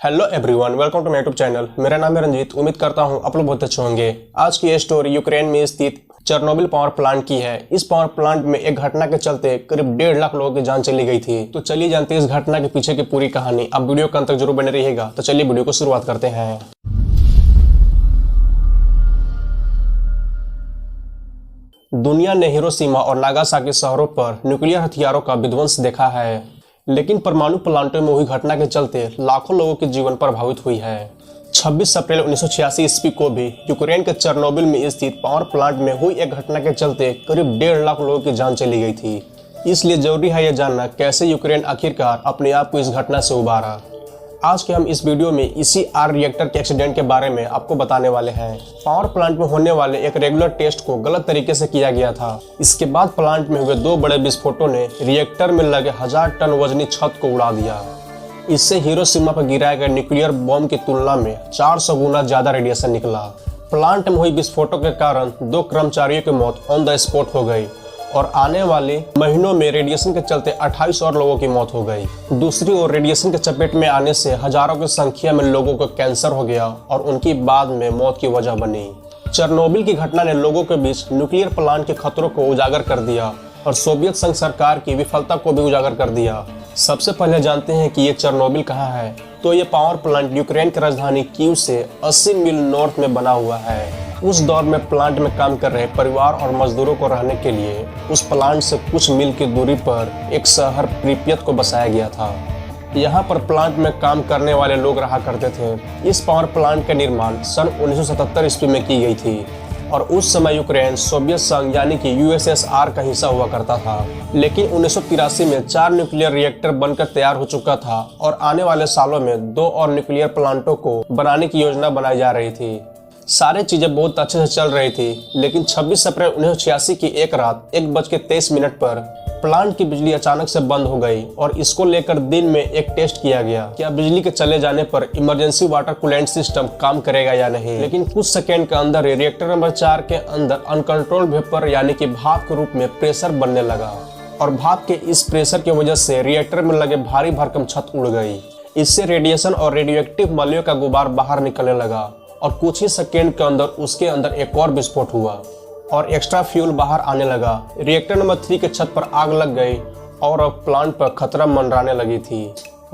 Hello everyone, welcome to my YouTube channel. मेरा नाम है रंजीत। उम्मीद करता हूं आप लोग बहुत अच्छे होंगे। आज की ये स्टोरी यूक्रेन में स्थित चेर्नोबिल पावर प्लांट की है। इस पावर प्लांट में एक घटना के चलते करीब 1.5 लाख लोगों की जान चली गई थी। तो चलिए जानते हैं इस घटना के पीछे की पूरी कहानी। आप वीडियो के अंत तक जरूर बने रहिएगा। तो चलिए वीडियो को शुरुआत करते हैं। दुनिया ने हिरोशिमा और नागासाकी शहरों पर न्यूक्लियर हथियारों का विध्वंस देखा है, लेकिन परमाणु प्लांटों में हुई घटना के चलते लाखों लोगों के जीवन प्रभावित हुई है। 26 अप्रैल 1986 ईस्वी को भी यूक्रेन के चेर्नोबिल में स्थित पावर प्लांट में हुई एक घटना के चलते करीब 1.5 लाख लोगों की जान चली गई थी। इसलिए जरूरी है यह जानना कैसे यूक्रेन आखिरकार अपने आप को इस घटना से उबारा। आज के हम इस वीडियो में इसी आर रिएक्टर के एक्सीडेंट के बारे में आपको बताने वाले हैं। पावर प्लांट में होने वाले एक रेगुलर टेस्ट को गलत तरीके से किया गया था। इसके बाद प्लांट में हुए 2 बड़े विस्फोटों ने रिएक्टर में लगे 1000 टन वजनी छत को उड़ा दिया। इससे हिरोशिमा पर गिराए गए न्यूक्लियर बॉम्ब की तुलना में 400 गुना ज्यादा रेडिएशन निकला। प्लांट में हुई विस्फोटों के कारण 2 कर्मचारियों की मौत ऑन द स्पॉट हो गई और आने वाले महीनों में रेडिएशन के चलते 28 और लोगों की मौत हो गई। दूसरी ओर रेडिएशन के चपेट में आने से हजारों की संख्या में लोगों को कैंसर हो गया और उनकी बाद में मौत की वजह बनी। चेर्नोबिल की घटना ने लोगों के बीच न्यूक्लियर प्लांट के खतरों को उजागर कर दिया और सोवियत संघ सरकार की विफलता को भी उजागर कर दिया। सबसे पहले जानते हैं कि ये चेर्नोबिल कहाँ है। तो ये पावर प्लांट यूक्रेन की राजधानी कीव से 80 मील नॉर्थ में बना हुआ है। उस दौर में प्लांट में काम कर रहे परिवार और मजदूरों को रहने के लिए उस प्लांट से कुछ मील की दूरी पर एक शहर प्रिपियत को बसाया गया था। यहाँ पर प्लांट में काम करने वाले लोग रहा करते थे। इस पावर प्लांट का निर्माण सन 1977 ईस्वी में की गई थी और उस समय यूक्रेन सोवियत संघ यानी कि यूएसएसआर का हिस्सा हुआ करता था। लेकिन 1983 में 4 न्यूक्लियर रिएक्टर बनकर तैयार हो चुका था और आने वाले सालों में 2 और न्यूक्लियर प्लांटों को बनाने की योजना बनाई जा रही थी। सारी चीजें बहुत अच्छे से चल रही थी, लेकिन 26 अप्रैल 1986 की एक रात 1:23 पर प्लांट की बिजली अचानक से बंद हो गई और इसको लेकर दिन में एक टेस्ट किया गया। क्या बिजली के चले जाने पर इमरजेंसी वाटर कूलेंट सिस्टम काम करेगा या नहीं। लेकिन कुछ सेकेंड के अंदर ही रिएक्टर नंबर 4 के अंदर अनकंट्रोल वेपर यानी कि भाप के रूप में प्रेशर बनने लगा और भाप के इस प्रेशर की वजह से रिएक्टर में लगे भारी भरकम छत उड़ गई। इससे रेडिएशन और रेडियोएक्टिव मलयों का गुबार बाहर निकलने लगा और कुछ ही सेकेंड के अंदर उसके अंदर एक और विस्फोट हुआ और एक्स्ट्रा फ्यूल बाहर आने लगा। रिएक्टर नंबर 3 के छत पर आग लग गई और अब प्लांट पर खतरा मंडराने लगी थी।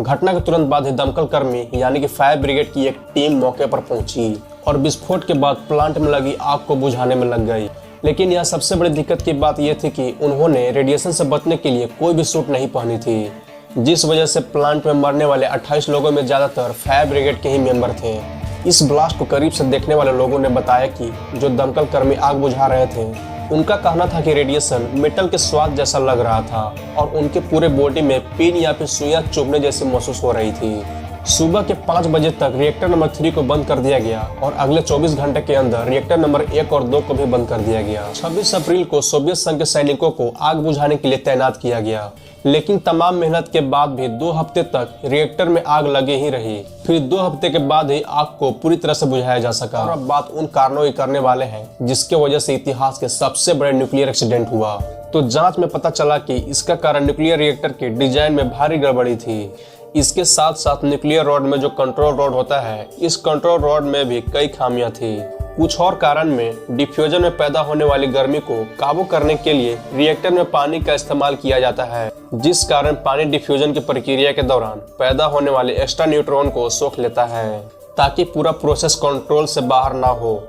घटना के तुरंत बाद ही दमकल कर्मी यानी कि फायर ब्रिगेड की एक टीम मौके पर पहुंची और विस्फोट के बाद प्लांट में लगी आग को बुझाने में लग गई। लेकिन यहाँ सबसे बड़ी दिक्कत की बात यह थी कि उन्होंने रेडिएशन से बचने के लिए कोई भी सूट नहीं पहनी थी, जिस वजह से प्लांट में मरने वाले 28 लोगों में ज्यादातर फायर ब्रिगेड के ही मेंबर थे। इस ब्लास्ट को करीब से देखने वाले लोगों ने बताया कि जो दमकल कर्मी आग बुझा रहे थे उनका कहना था कि रेडिएशन मेटल के स्वाद जैसा लग रहा था और उनके पूरे बॉडी में पिन या फिर सुइयां चुभने जैसी महसूस हो रही थी। सुबह के 5 बजे तक रिएक्टर नंबर 3 को बंद कर दिया गया और अगले 24 घंटे के अंदर रिएक्टर नंबर 1 और 2 को भी बंद कर दिया गया। 26 अप्रैल को सोवियत संघ के सैनिकों को आग बुझाने के लिए तैनात किया गया, लेकिन तमाम मेहनत के बाद भी 2 हफ्ते तक रिएक्टर में आग लगी ही रही। फिर 2 हफ्ते के बाद ही आग को पूरी तरह से बुझाया जा सका। और अब बात उन कारणों की करने वाले हैं जिसके वजह से इतिहास के सबसे बड़े न्यूक्लियर एक्सीडेंट हुआ। तो जांच में पता चला कि इसका कारण न्यूक्लियर रिएक्टर के डिजाइन में भारी गड़बड़ी थी। इसके साथ साथ न्यूक्लियर रॉड में जो कंट्रोल रॉड होता है, इस कंट्रोल रॉड में भी कई खामियां थी। कुछ और कारण में डिफ्यूजन में पैदा होने वाली गर्मी को काबू करने के लिए रिएक्टर में पानी का इस्तेमाल किया जाता है, जिस कारण पानी डिफ्यूजन की प्रक्रिया के दौरान पैदा होने वाले एक्स्ट्रा न्यूट्रॉन को सोख लेता है ताकि पूरा प्रोसेस कंट्रोल से बाहर ना हो।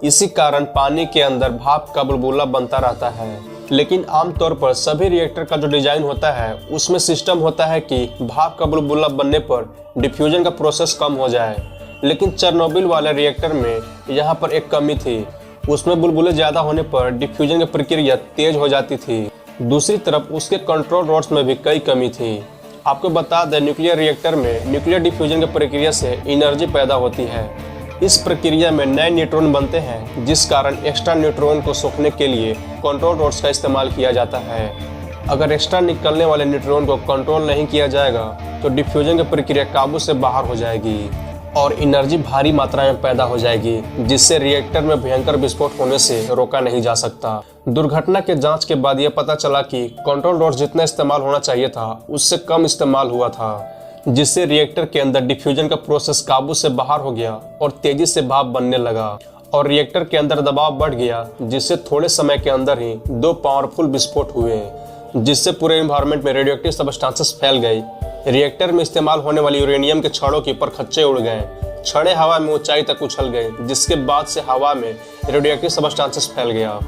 इसी कारण पानी के अंदर भाप का बुलबुला बनता रहता है। लेकिन आमतौर पर सभी रिएक्टर का जो डिजाइन होता है उसमें सिस्टम होता है कि भाप का बुलबुला बनने पर डिफ्यूजन का प्रोसेस कम हो जाए। लेकिन चेर्नोबिल वाले रिएक्टर में यहाँ पर एक कमी थी, उसमें बुलबुले ज्यादा होने पर डिफ्यूजन की प्रक्रिया तेज हो जाती थी। दूसरी तरफ उसके कंट्रोल रॉड्स में भी कई कमी थी। आपको बता दें, न्यूक्लियर रिएक्टर में न्यूक्लियर डिफ्यूजन की प्रक्रिया से एनर्जी पैदा होती है। इस प्रक्रिया में नए न्यूट्रॉन बनते हैं, जिस कारण एक्स्ट्रा न्यूट्रॉन को सोखने के लिए कंट्रोल रॉड्स का इस्तेमाल किया जाता है। अगर एक्स्ट्रा निकलने वाले न्यूट्रॉन को कंट्रोल नहीं किया जाएगा तो डिफ्यूजन की प्रक्रिया काबू से बाहर हो जाएगी और एनर्जी भारी मात्रा में पैदा हो जाएगी, जिससे रिएक्टर में भयंकर विस्फोट होने से रोका नहीं जा सकता। दुर्घटना के जांच के बाद यह पता चला कि कंट्रोल रॉड्स जितना इस्तेमाल होना चाहिए था उससे कम इस्तेमाल हुआ था। जिससे रिएक्टर के अंदर डिफ्यूजन का प्रोसेस काबू से बाहर हो गया और तेजी से भाप बनने लगा और रिएक्टर के अंदर दबाव बढ़ गया, जिससे थोड़े समय के अंदर ही 2 पावरफुल विस्फोट हुए, जिससे पूरे एनवायरनमेंट में रेडियोएक्टिव सब्सटेंसेस फैल गई। रिएक्टर में इस्तेमाल होने वाली यूरेनियम के छड़ों के ऊपर खच्चे उड़ गए, छड़े हवा में ऊंचाई तक उछल गए, जिसके बाद से हवा में रेडियोएक्टिव सब्सटेंसेस फैल गया।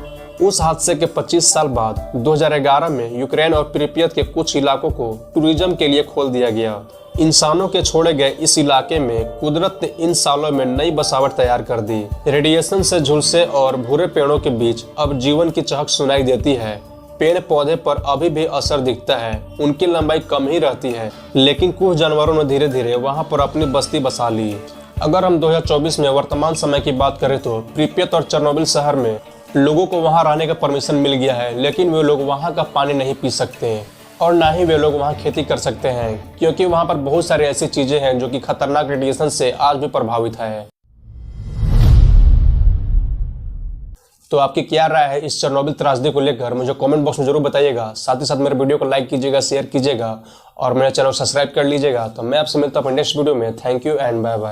उस हादसे के 25 साल बाद 2011 में यूक्रेन और प्रिपियत के कुछ इलाकों को टूरिज्म के लिए खोल दिया गया। इंसानों के छोड़े गए इस इलाके में कुदरत ने इन सालों में नई बसावट तैयार कर दी। रेडिएशन से झुलसे और भूरे पेड़ों के बीच अब जीवन की चहक सुनाई देती है। पेड़ पौधे पर अभी भी असर दिखता है, उनकी लंबाई कम ही रहती है, लेकिन कुछ जानवरों ने धीरे धीरे वहां पर अपनी बस्ती बसा ली। अगर हम 2024 में वर्तमान समय की बात करें तो प्रिपियत और चेर्नोबिल शहर में लोगों को वहां रहने का परमिशन मिल गया है, लेकिन वे लोग वहां का पानी नहीं पी सकते और ना ही वे लोग वहां खेती कर सकते हैं, क्योंकि वहां पर बहुत सारी ऐसी चीजें हैं जो कि खतरनाक रेडिएशन से आज भी प्रभावित है। तो आपकी क्या राय है इस चेर्नोबिल त्रासदी को लेकर, मुझे कमेंट बॉक्स में जरूर बताइएगा। साथ ही साथ मेरे वीडियो को लाइक कीजिएगा, शेयर कीजिएगा और मेरे चैनल को सब्सक्राइब कर लीजिएगा। तो मैं आपसे मिलता हूँ नेक्स्ट वीडियो में। Thank you and bye bye.